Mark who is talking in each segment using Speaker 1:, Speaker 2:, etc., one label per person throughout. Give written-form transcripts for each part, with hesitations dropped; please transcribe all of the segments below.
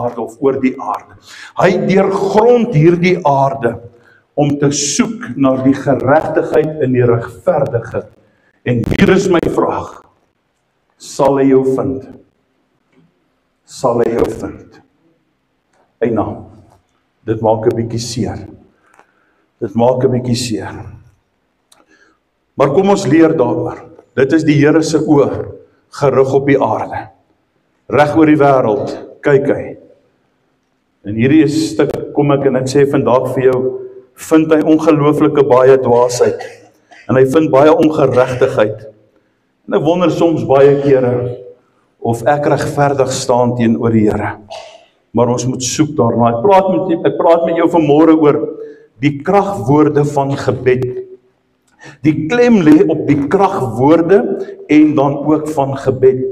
Speaker 1: aarde of oor die aarde. Hy deurgrond hierdie aarde om te soek na die geregtigheid en die regverdige. En hier is my vraag, sal hy jou vind? Sal hy jou vind? Eina, dit maak 'n bietjie seer. Dit maak 'n bietjie seer. Maar kom ons leer daaroor. Dit is die Here se oë gerig op die aarde. Reg oor die wêreld, kyk hy. En hierdie stuk kom ek en ek sê vandag vir jou, vind hy ongelooflike baie dwaasheid. En hy vind baie ongeregtigheid. En ek wonder soms baie kere of ek regverdig staan teenoor die Here. Maar ons moet soek daarna. Ek praat met jou vanmôre oor die kragwoorde van gebed. Die klem lê op die kragwoorde en dan ook van gebed.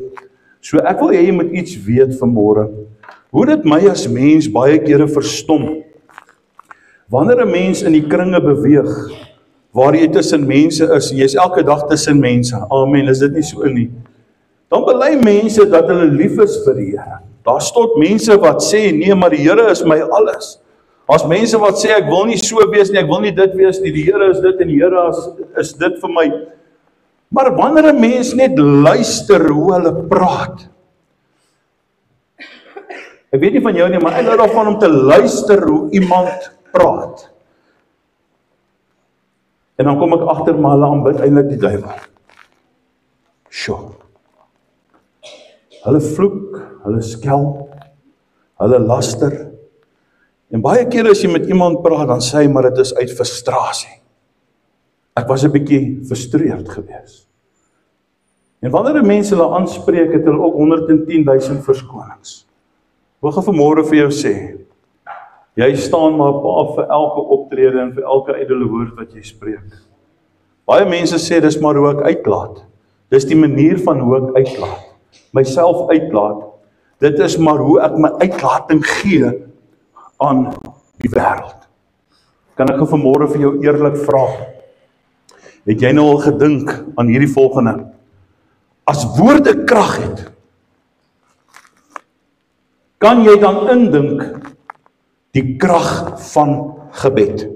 Speaker 1: So ek wil hê jy moet iets weet vanmôre. Hoe dit my as mens baie kere verstom. Wanneer 'n mens in die kringe beweeg, waar jy tussen mense is, jy is elke dag tussen mense, amen, is dit nie so nie? Dan bely mense dat hulle lief is vir die Here. Daar stot mense wat sê, nee, maar die Here is my alles. As mense wat sê, ek wil nie so wees nie, ek wil nie dit wees nie, die Here is dit en die Here is dit vir my. Maar wanneer 'n mens net luister hoe hulle praat, ek weet nie van jou nie, maar ek hou daarvan om te luister hoe iemand praat. En dan kom ek agter maar hulle aanbid eintlik die duiwel. Sjoe. Hulle vloek, hulle skel, hulle laster. En baie kere as jy met iemand praat, dan sê hy, maar dit is uit frustrasie. Ek was 'n bietjie frustreerd gewees. En wanneer 'n mens hulle aanspreek, het hulle ook 110.000 verskonings. Ek wil vanmôre vir jou sê, jy staan maar op vir elke optrede en vir elke ydelle woord wat jy spreek. Baie mense sê, dis maar hoe ek uitlaat. Dis die manier van hoe ek uitlaat. Myself uitlaat. Dit is maar hoe ek my uitlating gee aan die wêreld. Kan ek vanmôre vir jou eerlik vra, het jy nou al gedink aan hierdie volgende? As woorde krag het, kan jy dan indink die krag van gebed?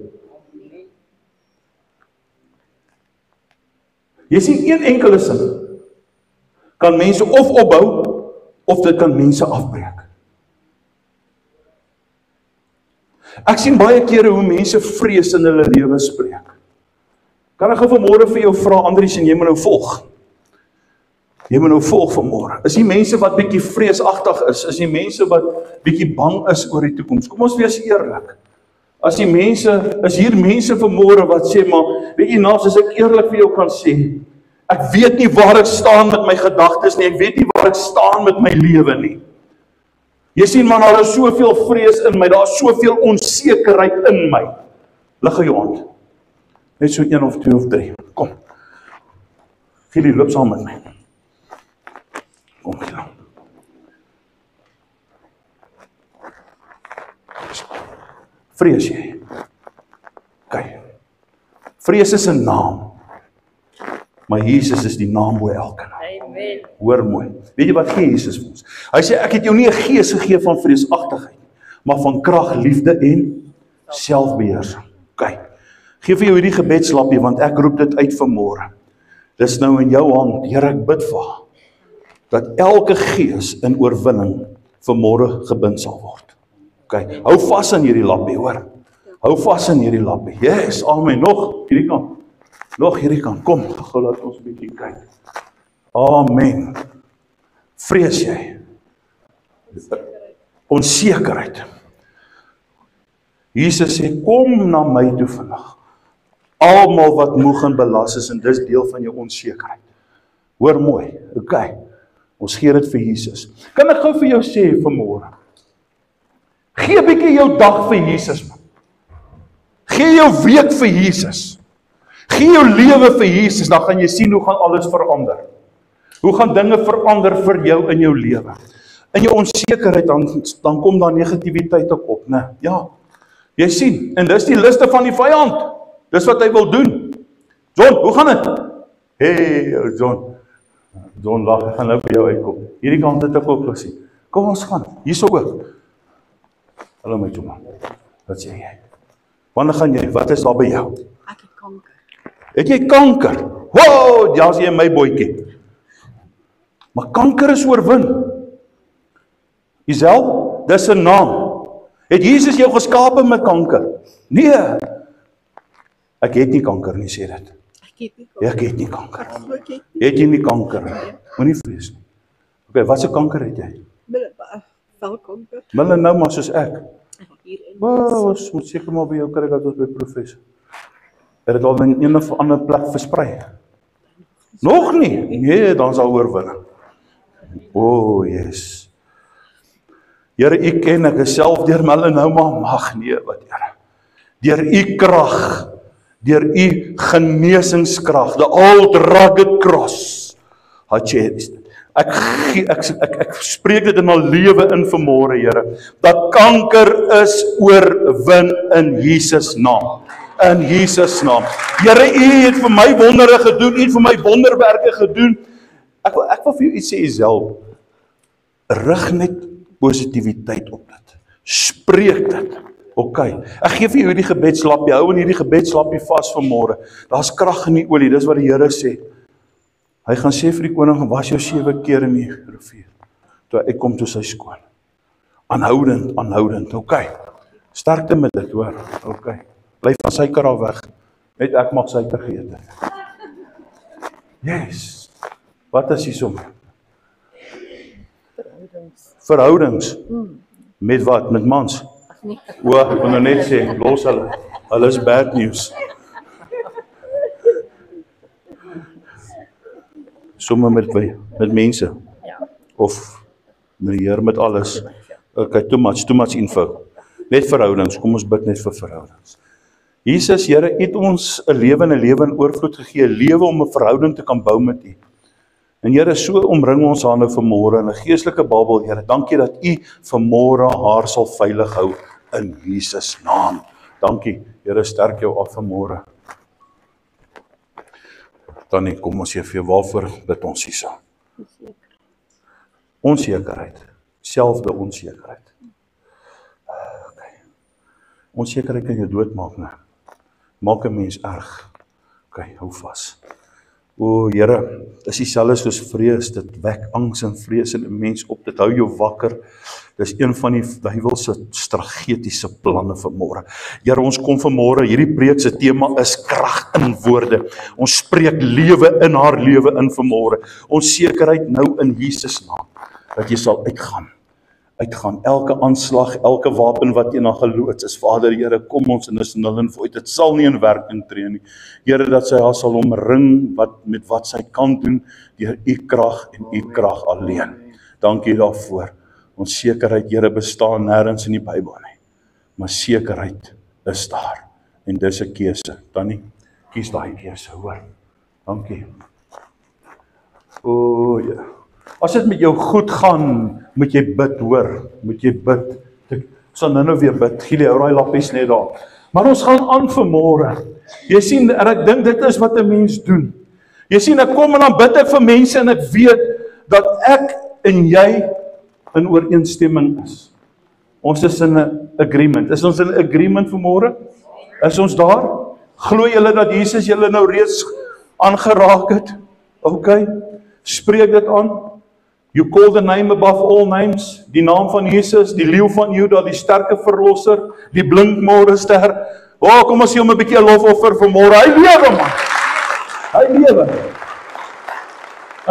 Speaker 1: Jy sien een enkele sin, kan mense of opbou, of dit kan mense afbreek. Ek sien baie kere hoe mense vrees in hulle lewe spreek. Kan ek vanmôre vir jou vra, Andries, en jy moet nou volg. Jy moet nou volg vanmôre. Is die mense wat bietjie vreesagtig is die mense wat bietjie bang is oor die toekoms. Kom ons wees eerlik. Is hier mense vanmôre wat sê, maar weet jy, Nas, as ek eerlik vir jou kan sê, ek weet nie waar ek staan met my gedagtes nie, ek weet nie waar ek staan met my lewe nie. Jy sien, man, daar is soveel vrees in my, daar is soveel onsekerheid in my. Lig jou hand. Net so 1 of 2 of 3. Kom. Gielie, loop saam met my. Kom, Gielie. Vrees jy? Kyk. Vrees is 'n naam. Maar Jesus is die naam bo elke naam. Amen. Hoor mooi. Weet jy wat gee Jesus vir ons? Hy sê, ek het jou nie 'n gees gegee van vreesagtigheid, maar van krag, liefde en selfbeheersing. Kyk. Gee vir jou hierdie gebedslappie, want ek roep dit uit vanmôre. Dis nou in jou hand. Here, ek bid vir haar, dat elke gees in oorwinning vanmôre gebind sal word. Kyk, hou vas aan hierdie lappie, hoor. Hou vas aan hierdie lappie. Yes, amen. Nog hierdie kant. Nog hierdie kant. Kom, gou laat ons 'n bietjie kyk. Amen. Vrees jy? Onsekerheid. Jesus sê, kom na my toe vandag. Almal wat moeg en belas is, en dis deel van jou onsekerheid. Hoor mooi. Okay. Ons gee dit vir Jesus. Kan ek gou vir jou sê vanmôre? Gee 'n bietjie jou dag vir Jesus, man. Gee jou week vir Jesus. Gee jou lewe vir Jesus, dan gaan jy sien hoe gaan alles verander. Hoe gaan dinge verander vir jou in jou lewe. In jou onsekerheid, dan kom daar negativiteit ook op, né? Ja, jy sien, en dis die liste van die vyand. Dis wat hy wil doen. John, hoe gaan dit? Hey, John, lag, ek gaan nou by jou uitkom. Hierdie kant het ek ook gesien. Kom ons gaan, hierso ook. Hallo my Joma. Wat sê jy? Wanneer gaan jy? Wat is daar by jou?
Speaker 2: Ek het kanker.
Speaker 1: Het jy kanker? Wow, ja, as jy my boetjie. Maar kanker is oorwin. Isel, dis 'n naam. Het Jesus jou geskape met kanker? Nee. Ek het nie kanker nie, sê dit. Ek het nie kanker. Het jy nie kanker? Moenie vrees nie. Okay, wat se kanker het jy?
Speaker 2: Velkanker.
Speaker 1: Melanoma soos ek.
Speaker 2: Hierin.
Speaker 1: Ons moet seker maar by jou kry dat ons by professor. Het dit al in een of ander plek versprei? Nog nie? Nee, dan sal oorwinning. Yes. Here, U ken ek is self deur melanoma, mag nee, wat Here. Deur U krag, deur U genesingskrag, the old rugged cross. Ek spreek dit in my lewe in vanmôre, Here, dat kanker is oorwin in Jesus naam. In Jesus naam. Here, U het vir my wondere gedoen, U het vir my wonderwerke gedoen. Ek wil vir jou iets sê, Isel. Rig net positiwiteit op dit. Spreek dit. Okay. Ek gee vir jou hierdie gebedslappie. Hou in hierdie gebedslappie vas vanmôre. Daar's krag in die olie. Dis wat die Here sê. Hy gaan sê vir die koning, was jou 7 keer in die rivier. Toe ek kom toe sy skoon. Aanhoudend. Okay. Sterkte met dit, hoor. Okay. Bly van suiker af weg. Net ek mag suiker geëet het. Yes. Wat is die som? Verhoudings. Met wat? Met mans? O, ek wil nou net sê, los hulle. Hulle is bad news. Somme met mense. Of meneer met alles. Okay, too much info. Net verhoudings, kom ons bid net vir verhoudings. Jesus, Here, het ons 'n lewe in oorvloed gegee, 'n lewe om 'n verhouding te kan bou met U. En Here, so omring ons haar nou vanmôre in 'n geestelike Bybel, Here. Dankie dat U vanmôre haar sal veilig hou in Jesus naam. Dankie, Here, sterk jou af vanmôre. Tannie, kom ons sê vir jou, waarvoor bid ons hierso? Onsekerheid. Selfde onsekerheid. Okay. Onsekerheid kan jou doodmaak, né? Maak 'n mens erg. Okay, hou vas. O Here, dis dieselfde soos vrees, dit wek angs en vrees in 'n mens op, dit hou jou wakker. Dis een van die duiwel se strategiese planne vanmôre. Here, ons kom vanmôre, hierdie preek se tema is krag in woorde. Ons spreek lewe in haar lewe in vanmôre. Ons sekerheid nou in Jesus naam, dat jy sal uitgaan. Elke aanslag, elke wapen wat teen haar geloods is, Vader, Here, kom ons in is nul en void. Dit sal nie in werking tree nie. Here, dat sy haar sal omring met wat sy kan doen deur U krag en U krag alleen. Dankie daarvoor. Ons sekerheid, Here, bestaan nêrens in die Bybel nie. Maar sekerheid is daar. En dis 'n keuse. Tannie, kies daai keuse, hoor. Dankie. O, ja. As dit met jou goed gaan, moet jy bid, hoor. Moet jy bid. Ek sal nou weer bid. Gielie, hou daai lappies net daar. Maar ons gaan aan vanmôre. Jy sien, ek dink dit is wat 'n mens doen. Jy sien, ek kom en dan bid ek vir mense en ek weet dat ek en jy in ooreenstemming is. Ons is in 'n agreement. Is ons in 'n agreement vanmôre? Is ons daar? Glo julle dat Jesus julle nou reeds aangeraak het? Okay. Spreek dit aan. You call the name above all names. Die naam van Jesus, die leeu van Juda, die sterke verlosser, die blinkmôre ster. Kom ons gee hom 'n bietjie 'n lofoffer vanmôre. Hy lewe, man. Hy lewe.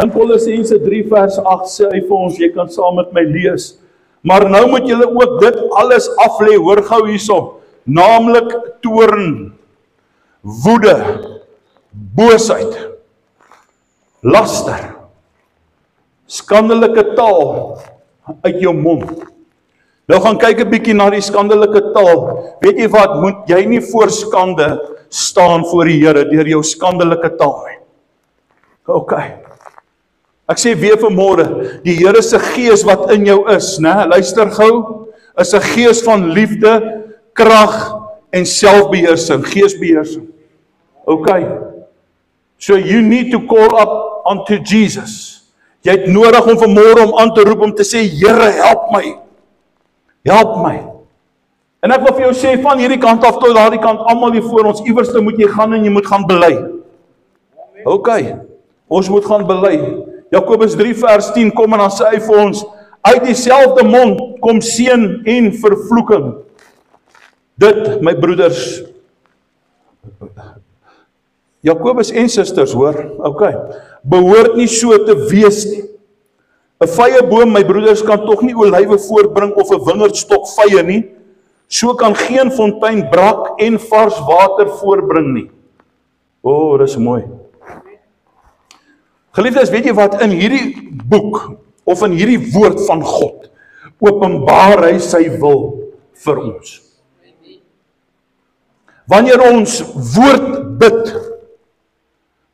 Speaker 1: In Kolossense 3 vers 8 sê hy vir ons, jy kan saam met my lees. Maar nou moet julle ook dit alles af lê, hoor gou hierso. Naamlik toorn, woede, boosheid, laster, skandelike taal uit jou mond. Nou gaan kyk 'n bietjie na die skandelike taal. Weet jy wat, moet jy nie voor skande staan voor die Here deur jou skandelike taal nie. Okay. Ek sê weer vanmôre, die Here se gees wat in jou is, né? Luister gou, is 'n gees van liefde, krag en selfbeheersing, geesbeheersing. Okay. So you need to call up unto Jesus. Jy het nodig om vanmôre om aan te roep om te sê, Here, help my. Help my. En ek wil vir jou sê, van hierdie kant af tot daardie kant, almal hier voor ons, iewerste moet jy gaan en jy moet gaan bely. OK, ons moet gaan bely. Jakobus 3 vers 10 kom en dan sê hy vir ons, uit dieselfde mond kom seën en vervloeking. Dit, my broeders, Jakobus en susters, hoor, OK, behoort nie so te wees nie. 'n Vye boom, my broeders, kan tog nie olywe voortbring of 'n wingerdstok vye nie. So kan geen fontein brak en vars water voorbring nie. O, dis mooi. Geliefdes, weet jy wat, in hierdie boek, of in hierdie woord van God, openbaar hy sy wil vir ons. Wanneer ons woord bid,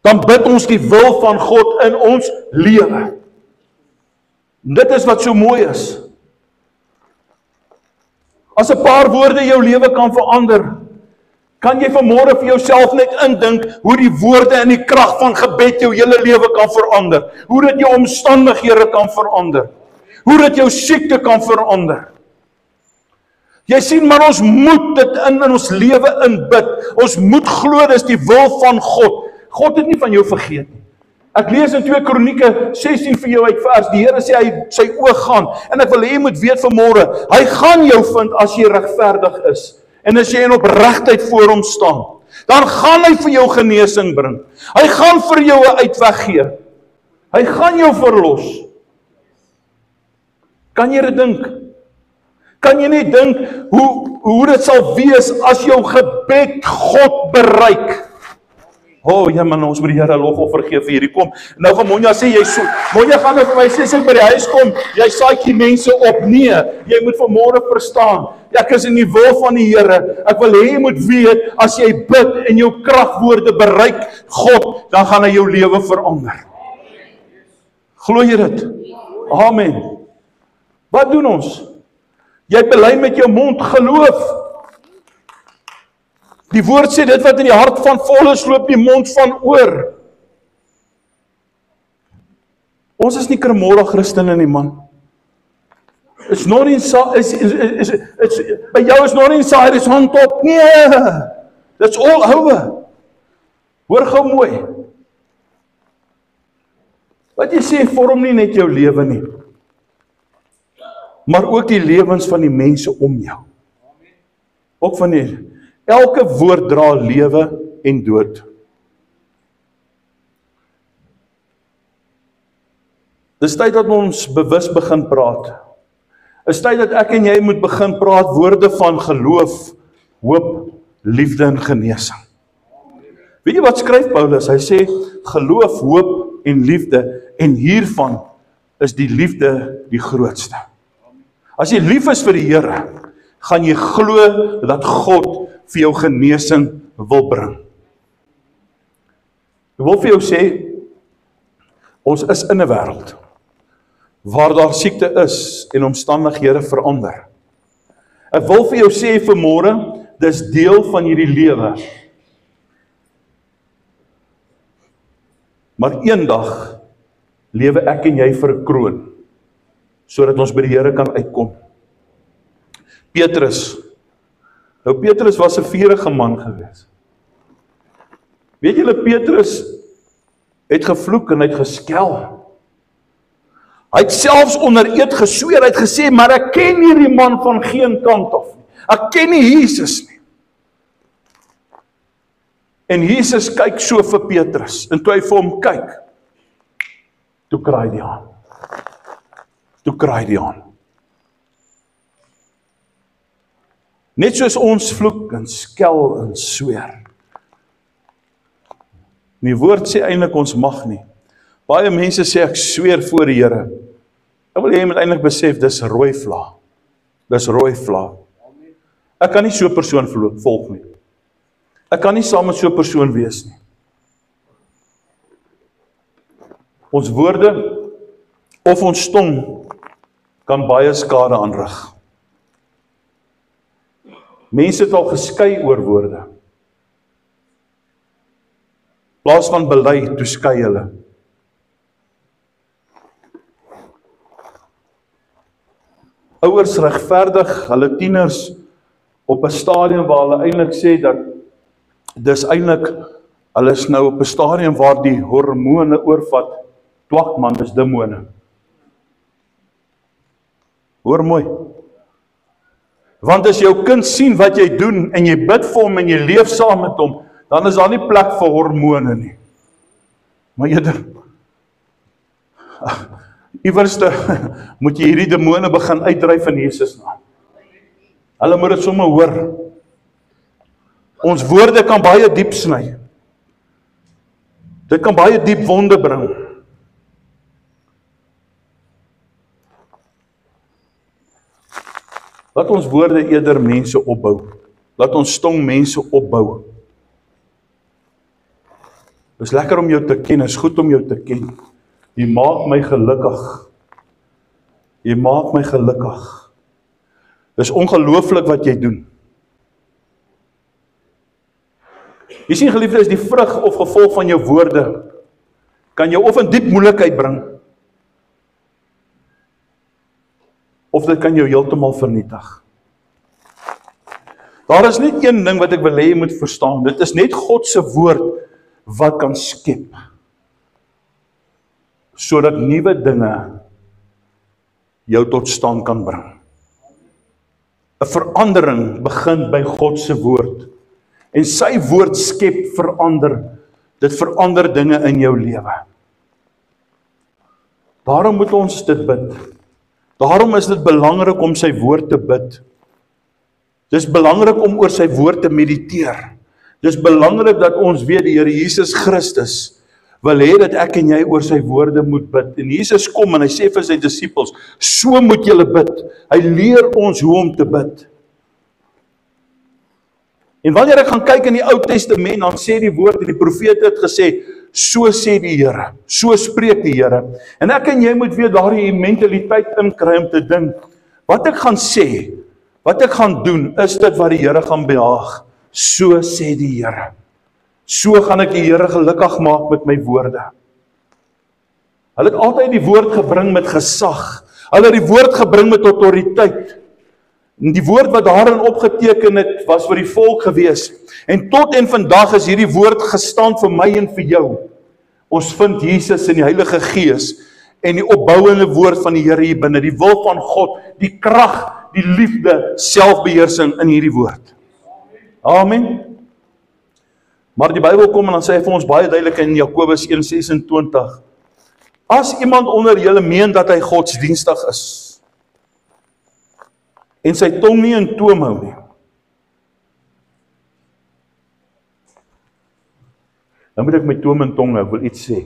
Speaker 1: dan bid ons die wil van God in ons lewe. Dit is wat so mooi is. As 'n paar woorde jou lewe kan verander, kan jy vanmôre vir jouself net indink hoe die woorde en die krag van gebed jou hele lewe kan verander. Hoe dit jou omstandighede kan verander. Hoe dit jou siekte kan verander. Jy sien, maar ons moet dit in ons lewe inbid. Ons moet glo dis die wil van God. God het nie van jou vergeet nie. Ek lees in 2 Kronieke 16 vir jou uit vers. Die Here sê hy sy oog gaan. En ek wil hê jy moet weet vanmôre, hy gaan jou vind as jy regverdig is. En as jy in opregtheid voor hom staan, dan gaan hy vir jou genesing bring. Hy gaan vir jou 'n uitweg gee. Hy gaan jou verlos. Kan jy dit dink? Kan jy net dink hoe dit sal wees as jou gebed God bereik? Ja man, ons moet die Here lofoffer gee vir hierdie kom. Nou gaan Monja sê, Monja gaan nou vir my sê, as ek by die huis kom, jy saai mense op. Nee, jy moet vanmôre verstaan, ek is in die wil van die Here. Ek wil hê jy moet weet, as jy bid en jou kragwoorde bereik God, dan gaan hy jou lewe verander. Glo jy dit? Amen. Wat doen ons? Jy bely met jou mond geloof. Die woord sê, dit wat in die hart van vol is, loop die mond van oor. Ons is nie kremora Christene nie, man. It's not inside, by jou is not inside, it's on top. Nee, that's all over. Hoor gou mooi. Wat jy sê, vorm nie net jou lewe nie, maar ook die lewens van die mense om jou. Ook van die elke woord dra lewe en dood. Dis tyd dat ons bewus begin praat. Dis tyd dat ek en jy moet begin praat woorde van geloof, hoop, liefde en genesing. Weet jy wat skryf Paulus? Hy sê geloof, hoop en liefde, en hiervan is die liefde die grootste. As jy lief is vir die Here, gaan jy glo dat God vir jou genesing wil bring. Ek wil vir jou sê, ons is in 'n wêreld waar daar siekte is en omstandighede verander. Ek wil vir jou sê vanmôre, dis deel van hierdie lewe. Maar eendag lewe ek en jy vir 'n kroon, sodat ons by die Here kan uitkom. Petrus was 'n vurige man gewees. Weet julle, Petrus het gevloek en hy het geskel. Hy het selfs onder eed gesweer, hy het gesê, maar ek ken hierdie man van geen kant af nie. Ek ken nie Jesus nie. En Jesus kyk so vir Petrus, en toe hy vir hom kyk, toe kraai die haan. Net soos ons vloek en skel en sweer. Die woord sê eintlik ons mag nie. Baie mense sê ek sweer voor die Here. Ek wil hê jy moet eintlik besef, dis rooi vla. Ek kan nie so 'n persoon volg nie. Ek kan nie saam met so 'n persoon wees nie. Ons woorde of ons tong kan baie skade aanrig. Mense het al geskei oor woorde. In plaas van bely, toe skei hulle. Ouers regverdig hulle tieners op 'n stadium waar hulle eintlik sê dat dis eintlik, hulle is nou op 'n stadium waar die hormone oorvat, twak man, dis demone. Hoor mooi. Want as jou kind sien wat jy doen, en jy bid vir hom, en jy leef saam met hom, dan is daar nie plek vir hormone nie. Maar eerder, iewerste, moet jy hierdie demone begin uitdryf in Jesus naam. Hulle moet dit sommer hoor. Ons woorde kan baie diep sny. Dit kan baie diep wonde bring. Laat ons woorde eerder mense opbou. Laat ons tong mense opbou. Dit is lekker om jou te ken, is goed om jou te ken. Jy maak my gelukkig. Jy maak my gelukkig. Dit is ongelooflik wat jy doen. Jy sien geliefde, is die vrug of gevolg van jou woorde, kan jou of in diep moeilikheid bring, of dit kan jou heeltemal vernietig. Daar is net een ding wat ek wil hê jy moet verstaan, dit is net God se woord wat kan skep, sodat nuwe dinge jou tot stand kan bring. 'n Verandering begin by God se woord, en sy woord skep verander, dit verander dinge in jou lewe. Daarom moet ons dit bid. Daarom is dit belangrik om sy woord te bid. Dis belangrik om oor sy woord te mediteer. Dis belangrik dat ons weet die Here Jesus Christus wil hê dat ek en jy oor sy woorde moet bid. En Jesus kom en hy sê vir sy disippels, so moet julle bid. Hy leer ons hoe om te bid. En wanneer ek gaan kyk in die Ou Testament, dan sê die woord en die profete het gesê, so sê die Here, so spreek die Here. En ek en jy moet weer daardie mentaliteit inkry om te dink, wat ek gaan sê, wat ek gaan doen, is dit wat die Here gaan behaag. So sê die Here. So gaan ek die Here gelukkig maak met my woorde. Hulle het altyd die woord gebring met gesag. Hulle het die woord gebring met autoriteit. En die woord wat daarin opgeteken het, was vir die volk gewees. En tot en vandag is hierdie woord gestaan vir my en vir jou. Ons vind Jesus in die Heilige Gees en die opbouende woord van die Here hier binne, die wil van God, die krag, die liefde, selfbeheersing in hierdie woord. Amen. Maar die Bybel kom en dan sê hy vir ons baie duidelik in Jakobus 1:26, as iemand onder julle meen dat hy godsdienstig is, en sy tong nie in toom hou nie, dan moet ek my toom en tong hou, wil iets sê.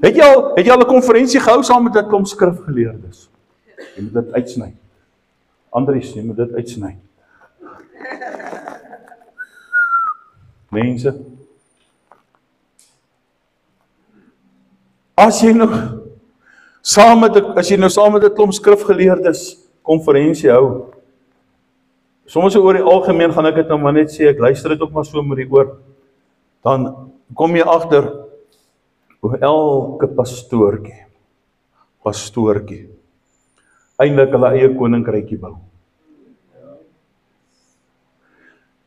Speaker 1: Het jy al 'n konferensie gehou saam met 'n klomp skrifgeleerdes? Jy moet dit uitsny. Andries, jy moet dit uitsny. Mense, as jy nou saam met 'n klomp skrifgeleerdes konferensie hou, soms oor die algemeen gaan ek dit nou maar net sê, ek luister dit ook maar so met die oor, dan kom jy agter hoe elke pastoortjie eintlik hulle eie koninkrykie bou.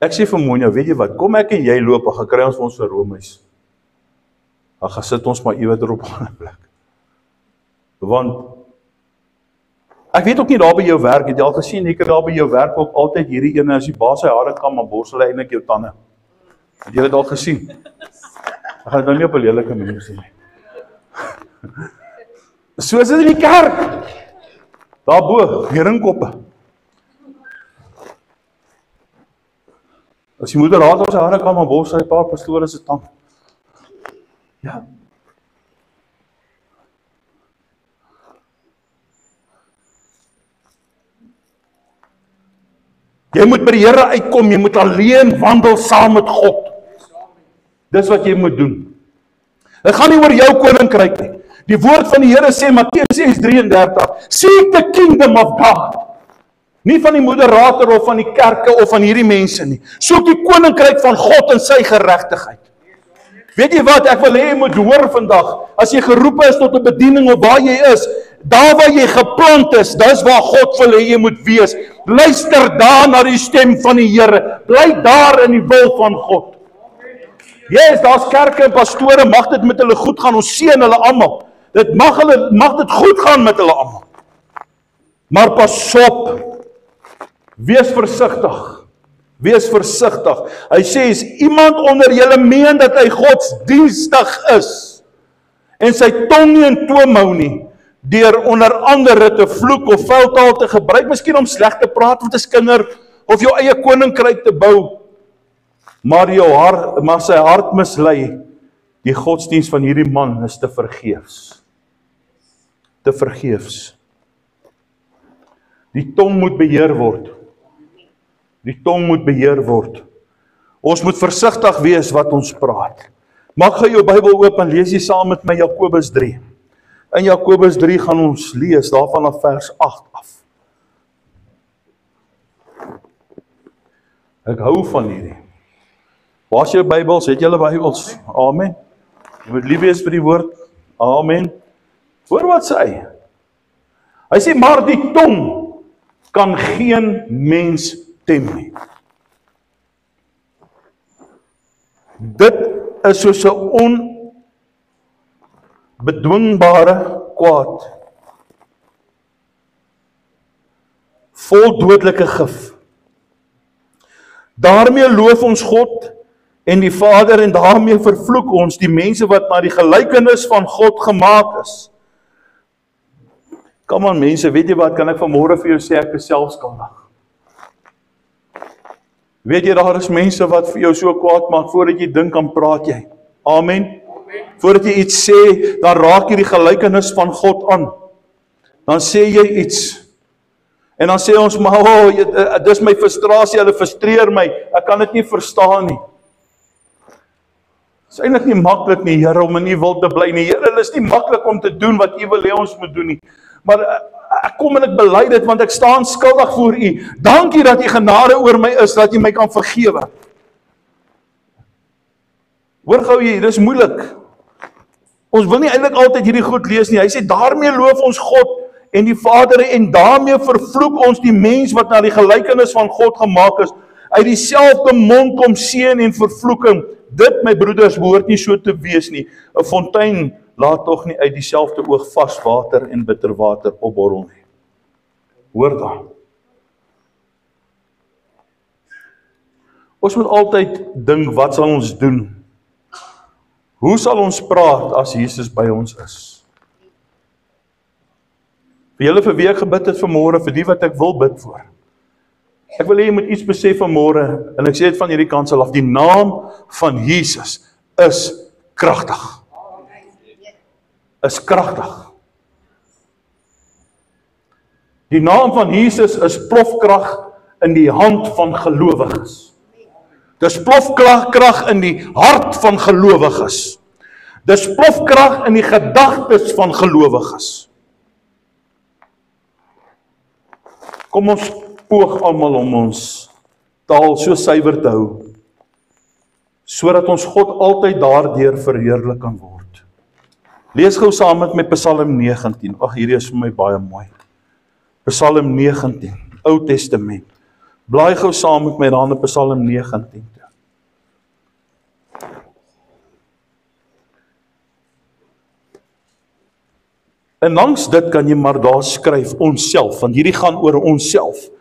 Speaker 1: Ek sê vir Monja, weet jy wat, kom ek en jy loop, en gekry ons vir ons Romeis. Dan gaan sit ons maar iewers op 'n ander plek. Want, ek weet ook nie daar by jou werk, het jy al gesien, ek het daar by jou werk ook altyd hierdie ene, as die baas sy hare kam, maar borsel hy eintlik jou tande. Het jy dit al gesien? Ek gaan dit nou nie op 'n lelike manier sê nie. So is dit in die kerk. Daarbo, heringkoppe. As die moderaat op sy hare kam, maar borsel hy 'n paar pastore se tande. Ja. Jy moet by die Here uitkom, jy moet alleen wandel saam met God. Dis wat jy moet doen. Dit gaan nie oor jou koninkryk nie. Die woord van die Here sê, Matteus 6:33, seek the kingdom of God. Nie van die moderator of van die kerke of van hierdie mense nie. Soek die koninkryk van God en sy geregtigheid. Weet jy wat, ek wil hê jy moet hoor vandag, as jy geroepe is tot 'n bediening of waar jy is, Daar waar jy geplant is, dis waar God wil hê jy moet wees. Luister daar na die stem van die Here. Bly daar in die wil van God. Yes, daar's kerke en pastore, mag dit met hulle goed gaan, ons seën hulle almal. Mag dit goed gaan met hulle almal. Maar pas op, wees versigtig. Wees versigtig. Hy sê, as iemand onder julle meen dat hy godsdienstig is, en sy tong nie in toom hou nie, deur onder andere te vloek of vuil taal te gebruik, miskien om sleg te praat met 'n skinder, of jou eie koninkryk te bou, maar sy hart mislei, die godsdienst van hierdie man is te vergeefs. Te vergeefs. Die tong moet beheer word. Die tong moet beheer word. Ons moet versigtig wees wat ons praat. Maak gou jou Bybel oop en lees jy saam met my Jakobus 3. In Jakobus 3 gaan ons lees daarvan af vers 8 af. Ek hou van hierdie. Waar is jou Bybels? Het julle Bybels? Amen. Jy moet lief wees vir die woord. Amen. Hoor wat sê hy? Hy sê, maar die tong kan geen mens tem nie. Dit is soos 'n onbedwingbare kwaad, vol dodelike gif. Daarmee loof ons God en die Vader, en daarmee vervloek ons die mense wat na die gelykenis van God gemaak is. Kom aan mense, weet jy wat, kan ek vanmôre vir jou sê, ek is selfskuldig. Weet jy, daar is mense wat vir jou so kwaad maak, voordat jy dink aan praat jy. Amen. Voordat jy iets sê, dan raak jy die gelykenis van God aan. Dan sê jy iets. En dan sê ons, maar dis my frustrasie, hulle frustreer my, ek kan dit nie verstaan nie. Dit is eintlik nie maklik nie, Here, om in U wil te bly nie. Here, dit is nie maklik om te doen wat U wil hê ons moet doen nie. Maar ek kom en ek bely dit, want ek staan skuldig voor U. Dankie dat U genade oor my is, dat U my kan vergewe. Hoor gou hier, dis moeilik. Ons wil nie eintlik altyd hierdie goed lees nie. Hy sê, daarmee loof ons God en die Vader, en daarmee vervloek ons die mens wat na die gelykenis van God gemaak is. Uit dieselfde mond kom seën en vervloeking. Dit, my broeders, behoort nie so te wees nie. 'n Fontein laat tog nie uit dieselfde oog vars water en bitter water opborrel nie. Hoor dan. Ons moet altyd dink, wat sal ons doen? Hoe sal ons praat as Jesus by ons is? Vir julle vir wie ek gebid het vanmôre, vir die wat ek wil bid voor. Ek wil hê jy moet iets besef vanmôre, en ek sê dit van hierdie kant af, die naam van Jesus is kragtig. Is kragtig. Die naam van Jesus is plofkrag in die hand van gelowiges. Dis plofkrag in die hart van gelowiges. Dis plofkrag in die gedagtes van gelowiges. Kom ons poog almal om ons taal so suiwer te hou, sodat ons God altyd daardeur verheerlik kan word. Lees gou saam met my Psalm 19. Ag, hierdie is vir my baie mooi. Psalm 19, Ou Testament. Blaai gou saam met my daar in Psalm 19. En langs dit kan jy maar daar skryf onsself, want hierdie gaan oor onsself.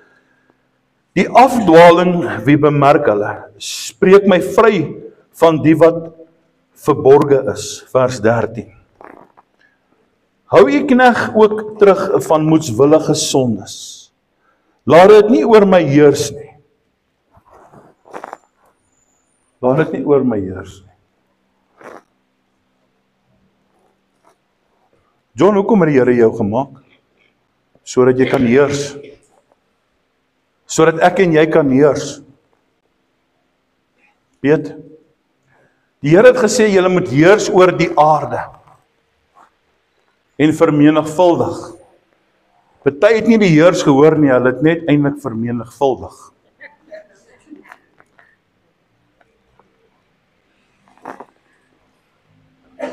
Speaker 1: Die afdwaling, wie bemerk hulle? Spreek my vry van die wat verborge is. Vers 13. Hou u knegg ook terug van moedswillige sondes. Laat dit nie oor my heers nie. Laat dit nie oor my heers nie. John, hoekom het die Here jou gemaak? Sodat jy kan heers. Sodat ek en jy kan heers. Weet, die Here het gesê, julle moet heers oor die aarde. En vermenigvuldig. Party het nie die heers gehoor nie, hulle het net eintlik vermenigvuldig.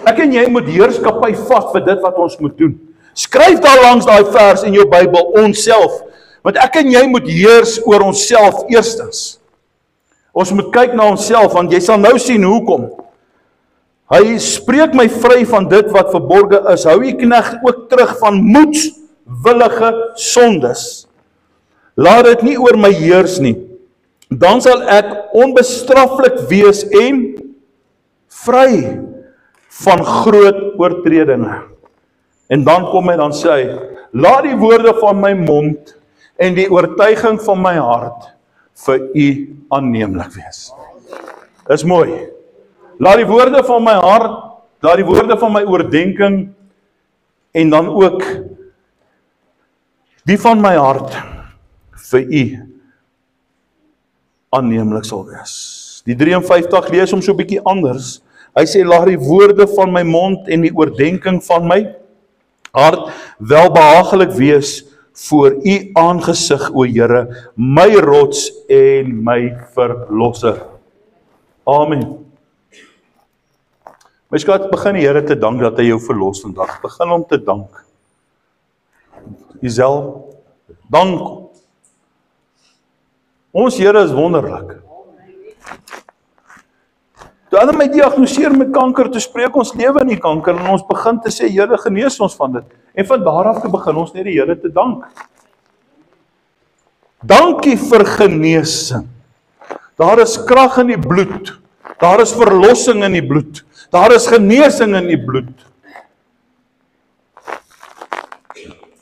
Speaker 1: Ek en jy moet heerskappy vat vir dit wat ons moet doen. Skryf daar langs daai vers in jou Bybel, onsself. Want ek en jy moet heers oor onsself eerstens. Ons moet kyk na onsself, want jy sal nou sien hoekom. Hy spreek my vry van dit wat verborge is. Hou die knegt ook terug van moedswillige sondes. Laat dit nie oor my heers nie. Dan sal ek onbestraflik wees en vry van groot oortredinge. En dan kom hy dan sê hy, laat die woorde van my mond en die oortuiging van my hart vir u aanneemlik wees. Dis mooi. Laat die woorde van my hart, laat die woorde van my oordenking en dan ook die van my hart vir u aanneemlik sal wees. Die 53 lees hom so 'n bietjie anders. Hy sê, laat die woorde van my mond en die oordenking van my hart welbehaaglik wees voor u aangesig, o Here, my rots en my verlosser. Amen. My skat, begin die Here te dank dat hy jou verlos vandag. Begin hom te dank. Jezelf, dank. Ons Here is wonderlik. Toe hulle my diagnoseer met kanker, toe spreek ons lewe in die kanker en ons begin te sê, Here, genees ons van dit. En van daar af te begin ons net die Here te dank. Dankie vir genesing. Daar is krag in die bloed. Daar is verlossing in die bloed. Daar is genesing in die bloed.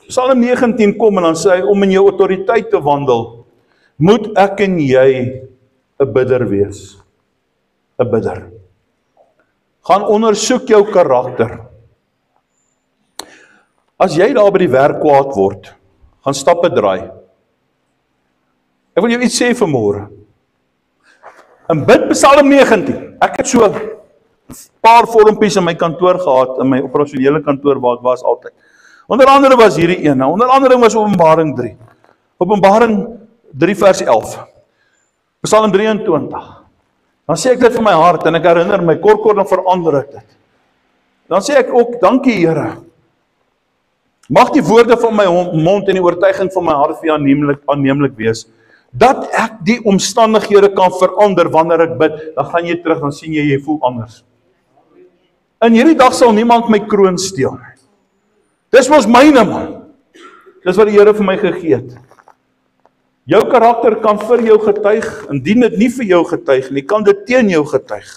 Speaker 1: Psalm 19 kom en dan sê hy, om in jou autoriteit te wandel, moet ek en jy 'n bidder wees. 'n Bidder. Gaan ondersoek jou karakter. As jy daar by die werk kwaad word, gaan stappe draai. Ek wil jou iets sê vanmôre. In bid Psalm 19. Ek het so 'n paar vormpies in my kantoor gehad, in my operasionele kantoor waar ek was altyd. Onder andere was hierdie een, onder andere was Openbaring 3. Openbaring 3 vers 11. Psalm 23. Dan sê ek dit vir my hart en ek herinner my, kort dan verander ek dit. Dan sê ek ook, dankie Here. Mag die woorde van my mond en die oortuiging van my hart vir aanneemlik wees, dat ek die omstandighede kan verander wanneer ek bid, dan gaan jy terug, dan sien jy voel anders. In hierdie dag sal niemand my kroon steel. Dis mos myne man. Dis wat die Here vir my gegee het. Jou karakter kan vir jou getuig, indien dit nie vir jou getuig nie, kan dit teen jou getuig.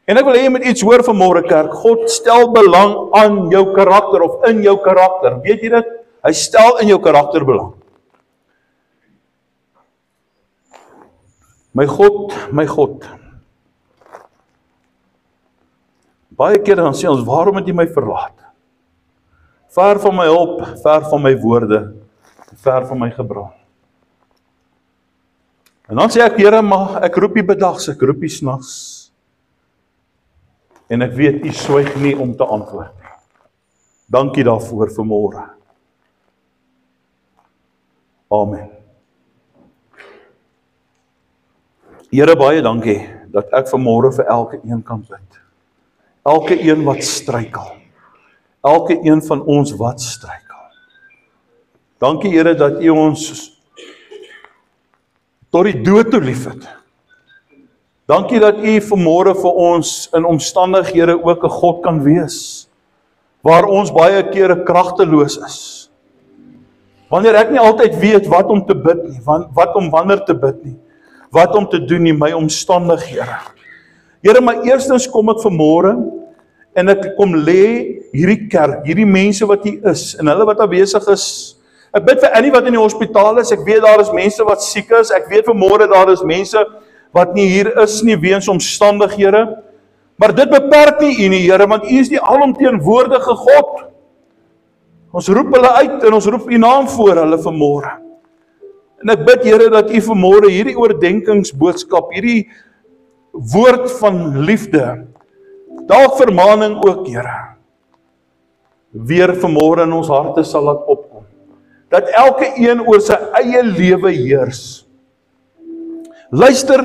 Speaker 1: En ek wil hê jy moet iets hoor vanmôre kerk, God stel belang aan jou karakter of in jou karakter. Weet jy dit? Hy stel in jou karakter belang. My God. Baie kere dan sê ons, waarom het jy my verlaat? Ver van my hulp, ver van my woorde, ver van my gebraan. En dan sê ek, Here, maar ek roep U bedags, ek roep U snags. En ek weet U swyg nie om te antwoord. Dankie daarvoor vanmôre. Amen. Here, baie dankie dat ek vanmôre vir elke een kan bid. Elke een wat struikel. Elke een van ons wat struikel. Dankie Here dat U ons tot die dood toe liefhet. Dankie dat U vanmôre vir ons in omstandighede ook 'n God kan wees, waar ons baie kere kragteloos is. Wanneer ek nie altyd weet wat om te bid nie, wat om wanneer te bid nie, wat om te doen in my omstandighede. Here, maar eerstens kom ek vanmôre en ek kom lê hierdie kerk, hierdie mense wat hier is en hulle wat afwesig is. Ek bid vir Annie wat in die hospitaal is. Ek weet daar is mense wat siek is. Ek weet vanmôre daar is mense wat nie hier is nie weens omstandighede. Maar dit beperk nie U nie, Here, want U is die alomteenwoordige God. Ons roep hulle uit en ons roep U naam voor hulle vanmôre. En ek bid, Here, dat U vanmôre hierdie oordenkingsboodskap, hierdie woord van liefde, dalk vermaaning ook, Here, weer vanmôre in ons harte sal laat opkom. Dat elke een oor sy eie lewe heers. Luister,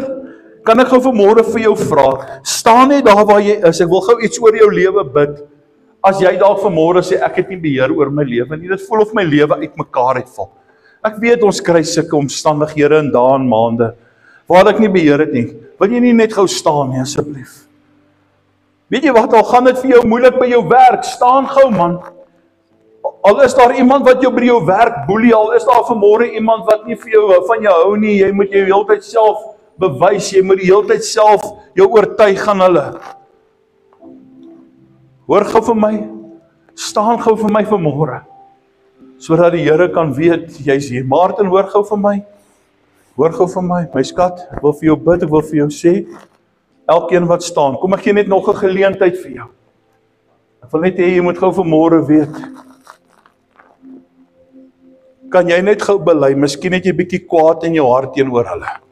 Speaker 1: kan ek gou vanmôre vir jou vra, staan net daar waar jy is, ek wil gou iets oor jou lewe bid. As jy dalk vanmôre sê, ek het nie beheer oor my lewe nie, dit voel of my lewe uitmekaar uitval. Ek weet ons kry sulke omstandighede in dae en maande, waar ek nie beheer het nie. Wil jy nie net gou staan nie, asseblief? Weet jy wat, al gaan dit vir jou moeilik by jou werk, staan gou man. Al is daar iemand wat jou by jou werk boelie, al is daar vanmôre iemand wat nie vir jou van jou hou nie, jy moet jou heeltyd self bewys, jy moet die heeltyd self jou oortuig aan hulle. Hoor gou vir my, staan gou vir my vanmôre, sodat die Here kan weet, jy's hier. Martin, hoor gou vir my, my skat, ek wil vir jou bid, ek wil vir jou sê, elkeen wat staan, kom ek gee net nog 'n geleentheid vir jou. Ek wil net hê jy moet gou vanmôre weet, kan jy net gou bely, miskien het jy bietjie kwaad in jou hart teenoor hulle.